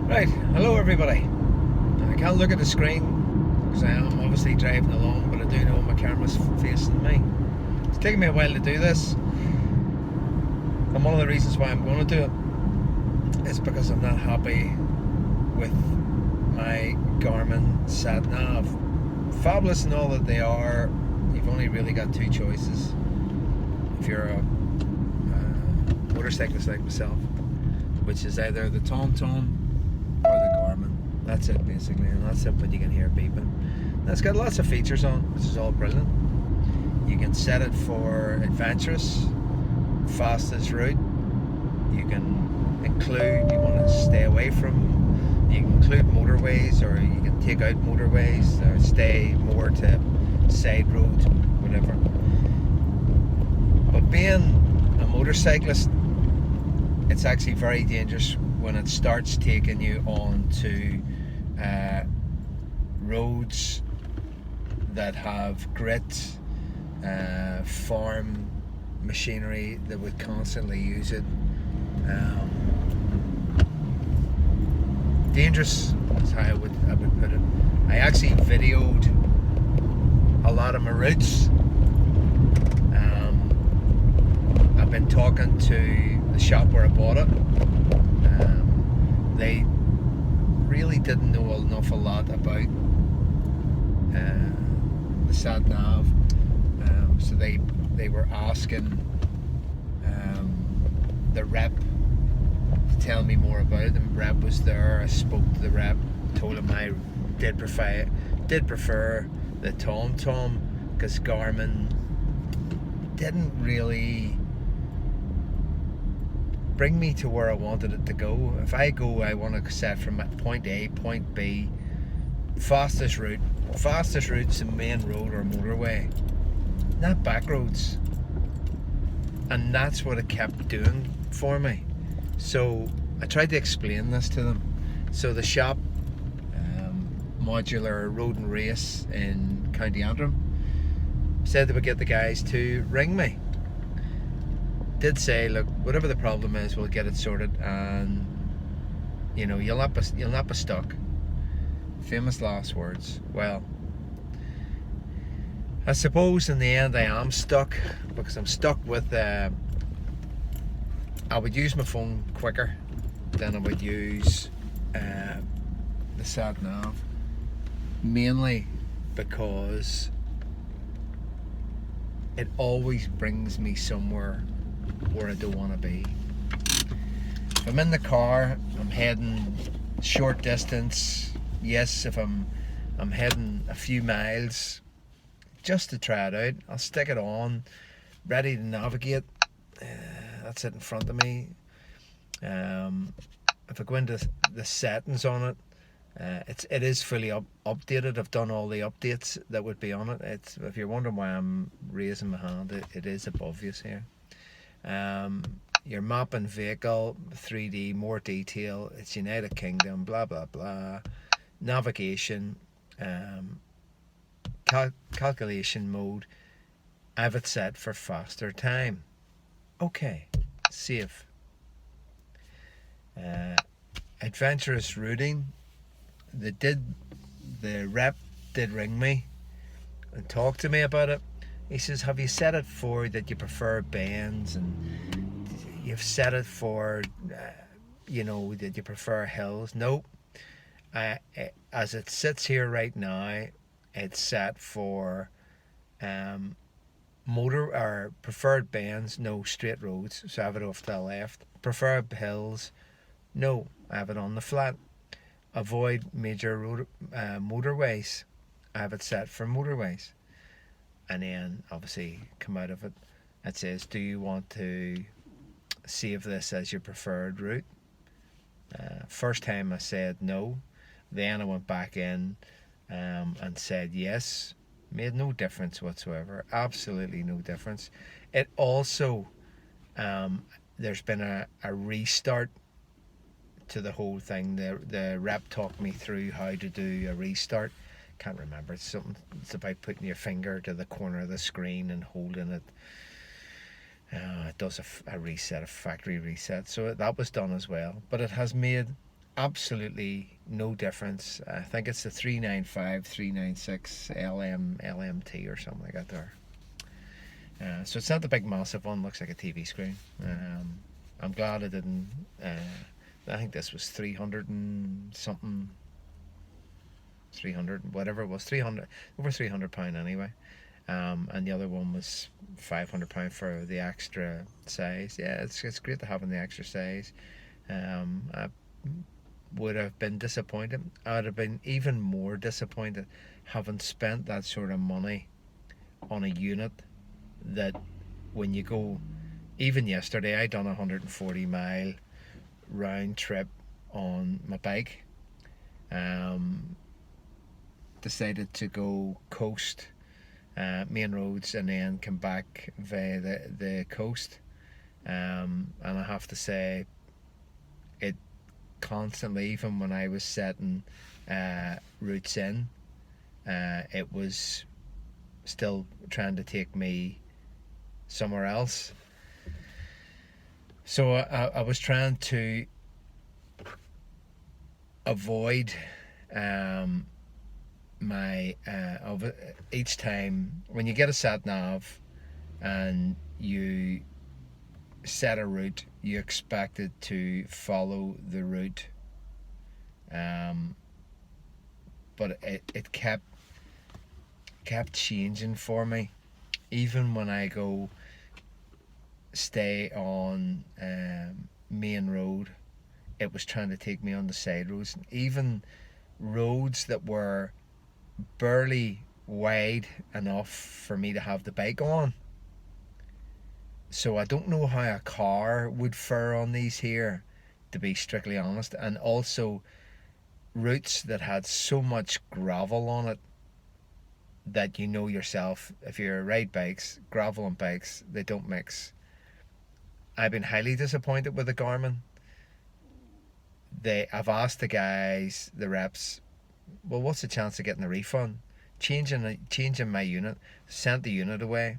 Right, hello everybody. I can't look at the screen because I am obviously driving along, but I do know my camera's facing me. It's taken me a while to do this, and one of the reasons why I'm going to do it is because I'm not happy with my Garmin sat nav. Fabulous and all that they are, you've only really got two choices if you're a motorcyclist like myself, which is either the TomTom or the Garmin. That's it basically, and that's it, but you can hear beeping. And it's got lots of features on, which is all brilliant. You can set it for adventurous, fastest route. You can include, you want to stay away from, you can include motorways, or you can take out motorways, or stay more to side roads, whatever. But being a motorcyclist, it's actually very dangerous when it starts taking you on to roads that have grit, farm machinery that would constantly use it. Dangerous is how I would put it. I actually videoed a lot of my routes. I've been talking to the shop where I bought it. They really didn't know an awful lot about the sat nav, so they were asking the rep to tell me more about it. And rep was there. I spoke to the rep, told him I did prefer the TomTom because Garmin didn't really bring me to where I wanted it to go. If I go, I want to set from point A, point B, fastest route. Fastest route's the main road or motorway, not back roads. And that's what it kept doing for me. So I tried to explain this to them. So the shop, Modular Road and Race in County Antrim, said they would get the guys to ring me. Did say, look, whatever the problem is, we'll get it sorted, and you know, you'll not be stuck. Famous last words. Well, I suppose in the end I am stuck, because I'm stuck with I would use my phone quicker than I would use the sat nav, mainly because it always brings me somewhere where I don't want to be. If I'm in the car, I'm heading short distance. Yes, if I'm heading a few miles just to try it out, I'll stick it on, ready to navigate. That's it in front of me. If I go into the settings on it, it is fully updated. I've done all the updates that would be on it. If you're wondering why I'm raising my hand, it is above you here. Your map and vehicle, 3D, more detail, it's United Kingdom, blah blah blah. Navigation, calculation mode, I have it set for faster time. Okay, save. Adventurous routing, the rep did ring me and talk to me about it. He says, have you set it for that you prefer bends, and you've set it for you know, that you prefer hills? No, as it sits here right now, it's set for motor or preferred bends, no straight roads, so I have it off to the left. Preferred hills, no, I have it on the flat. Avoid major road, motorways, I have it set for motorways. And then obviously come out of it, it says, do you want to save this as your preferred route? First time I said no, then I went back in and said yes. Made no difference whatsoever, absolutely no difference. It also, there's been a restart to the whole thing. The rep talked me through how to do a restart. Can't remember. It's about putting your finger to the corner of the screen and holding it. It does a reset, a factory reset. So that was done as well. But it has made absolutely no difference. I think it's the 395, 396 LMT or something like that there. So it's not the big massive one, looks like a TV screen. I'm glad I didn't. I think this was 300 and something, 300, whatever it was, 300, over £300 anyway. And the other one was £500 for the extra size. Yeah, it's great to have in the extra size. I would have been disappointed. I would have been even more disappointed having spent that sort of money on a unit that when you go, even yesterday I done a 140-mile round trip on my bike. Decided to go coast, main roads, and then come back via the coast. And I have to say, it constantly, even when I was setting routes in, it was still trying to take me somewhere else. So I was trying to avoid each time when you get a sat nav and you set a route, you expect it to follow the route, but it kept changing for me. Even when I go stay on main road, it was trying to take me on the side roads, and even roads that were barely wide enough for me to have the bike on. So I don't know how a car would fare on these here, to be strictly honest. And also routes that had so much gravel on it that you know yourself, if you ride bikes, gravel and bikes, they don't mix. I've been highly disappointed with the Garmin. I've asked the guys, the reps, well, what's the chance of getting a refund? Changing my unit, sent the unit away.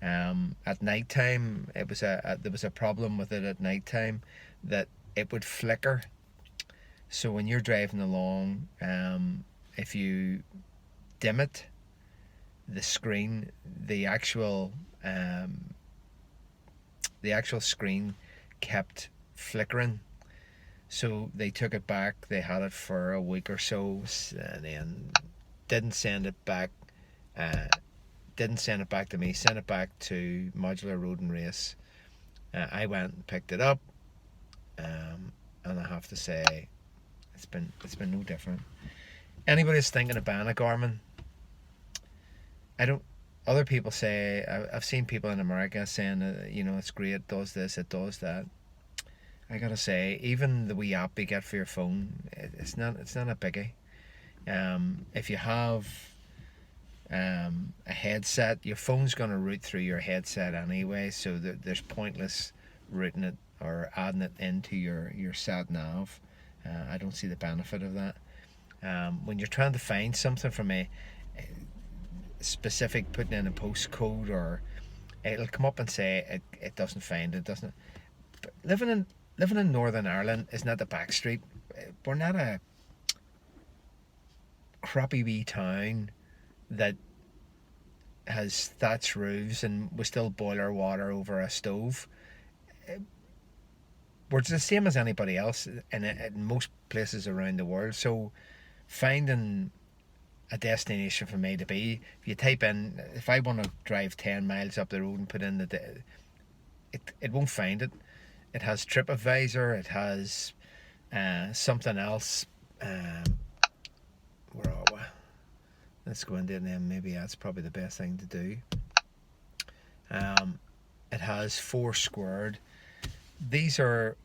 At night time, there was a problem with it at night time, that it would flicker. So when you're driving along, if you dim it, the screen, the actual screen kept flickering. So they took it back. They had it for a week or so, and then didn't send it back. Didn't send it back to me. Sent it back to Modular Road and Race. I went and picked it up, and I have to say, it's been no different. Anybody that's thinking of buying a Garmin, other people say, I've seen people in America saying it's great, it does this, it does that. I gotta say, even the wee app you get for your phone, it's not a biggie. If you have a headset, your phone's gonna route through your headset anyway, so there's pointless routing it or adding it into your sat nav. I don't see the benefit of that. When you're trying to find something from a specific, putting in a postcode, or it'll come up and say it doesn't find it, doesn't it? But living in Northern Ireland is not the back street. We're not a crappy wee town that has thatched roofs and we still boiler water over a stove. We're the same as anybody else in most places around the world. So finding a destination for me to be, if you type in, if I want to drive 10 miles up the road and put in it won't find it. It has TripAdvisor, it has something else. Where are we? Let's go into it, and then maybe that's probably the best thing to do. It has Foursquared. These are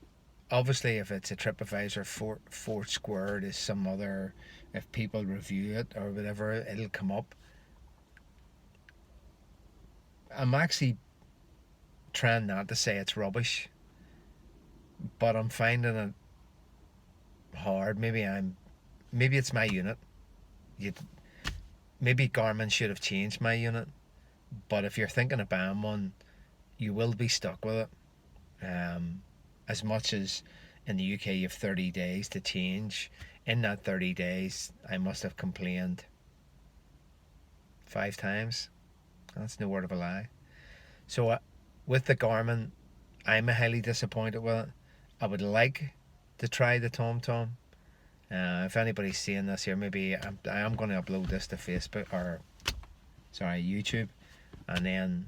obviously, if it's a TripAdvisor, Foursquared is some other. If people review it or whatever, it'll come up. I'm actually trying not to say it's rubbish, but I'm finding it hard. Maybe it's my unit. Maybe Garmin should have changed my unit, but if you're thinking of buying one, you will be stuck with it. As much as In the UK, you have 30 days to change. In that 30 days, I must have complained 5 times. That's no word of a lie. So with the Garmin, I'm highly disappointed with it. I would like to try the TomTom. If anybody's seeing this here, maybe I am going to upload this to Facebook, or sorry, YouTube, and then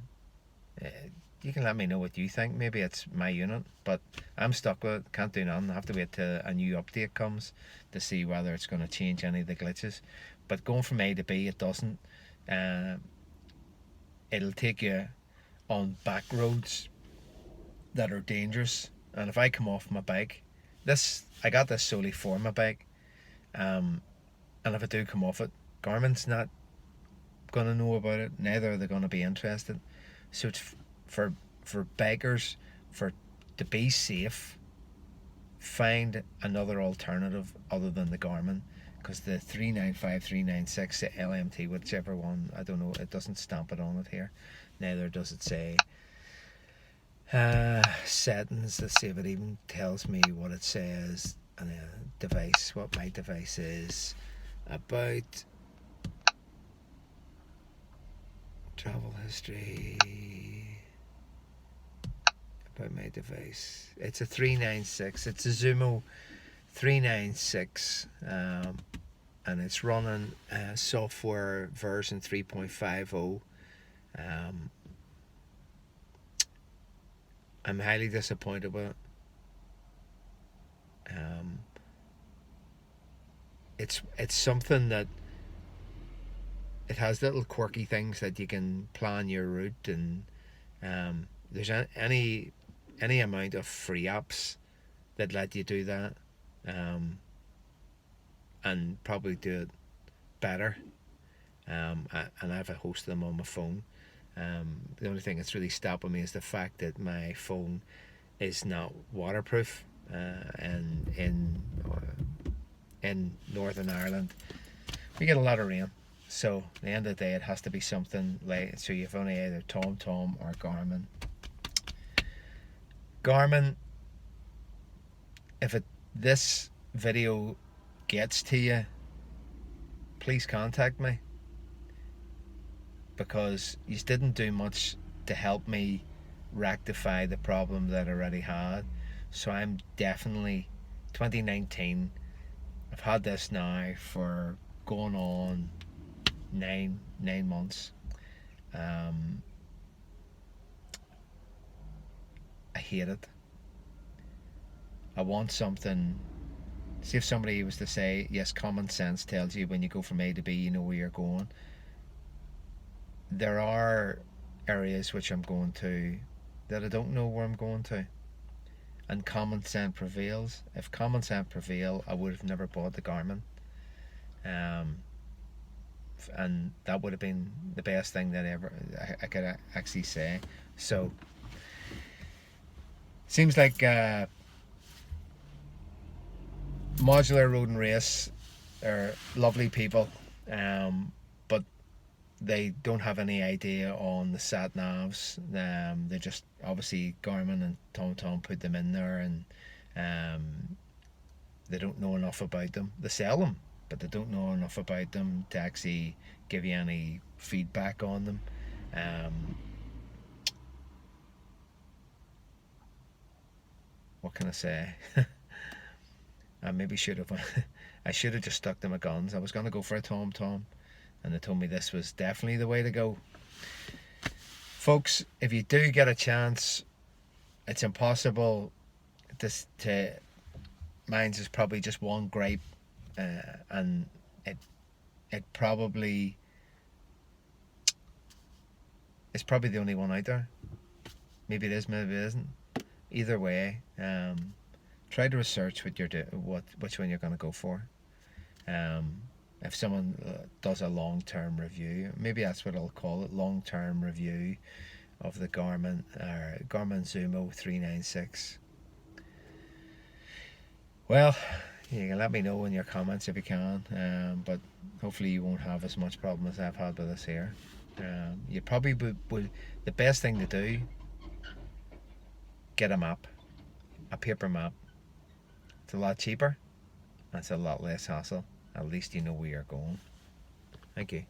you can let me know what you think. Maybe it's my unit, but I'm stuck with it. Can't do nothing. I have to wait till a new update comes to see whether it's going to change any of the glitches. But going from A to B, it doesn't. It'll take you on back roads that are dangerous, and if I come off my bike, I got this solely for my bike, and if I do come off it, Garmin's not gonna know about it. Neither are they gonna be interested. So it's for bikers, to be safe, find another alternative other than the Garmin, because the 395, 396, the LMT, whichever one, I don't know, it doesn't stamp it on it here. Neither does it say settings. Let's see if it even tells me what it says. And a device, what my device is. About travel history. About my device. It's a 396. It's a Zumo 396. And it's running software version 3.50. I'm highly disappointed with it. It's something that it has little quirky things that you can plan your route, and there's any amount of free apps that let you do that, and probably do it better. And I have a host of them on my phone. The only thing that's really stopping me is the fact that my phone is not waterproof, and in Northern Ireland we get a lot of rain, so at the end of the day it has to be something like, so you've only either TomTom or Garmin. If this video gets to you, please contact me, because you didn't do much to help me rectify the problem that I already had. So I'm definitely 2019. I've had this now for going on nine months. I hate it. I want something. See, if somebody was to say, yes, common sense tells you when you go from A to B, you know where you're going. There are areas which I'm going to that I don't know where I'm going to, and common sense prevails. If common sense prevail, I would have never bought the Garmin, and that would have been the best thing that ever I could actually say. So seems like Modular Road and Race are lovely people, but they don't have any idea on the sat navs. They just, obviously Garmin and TomTom put them in there, and they don't know enough about them. They sell them, but they don't know enough about them to actually give you any feedback on them. What can I say? I maybe should have I should have just stuck to my guns. I was going to go for a TomTom, and they told me this was definitely the way to go. Folks, if you do get a chance, it's impossible to mine's is probably just one gripe, and it probably it's probably the only one out there. Maybe it is, maybe it isn't. Either way, try to research which one you're going to go for. If someone does a long-term review, maybe that's what I'll call it, long-term review of the Garmin Zumo 396. Well, you can let me know in your comments if you can, but hopefully you won't have as much problem as I've had with this here. You probably would the best thing to do, get a map, a paper map, It's a lot cheaper. That's a lot less hassle. At least you know where you're going. Thank you.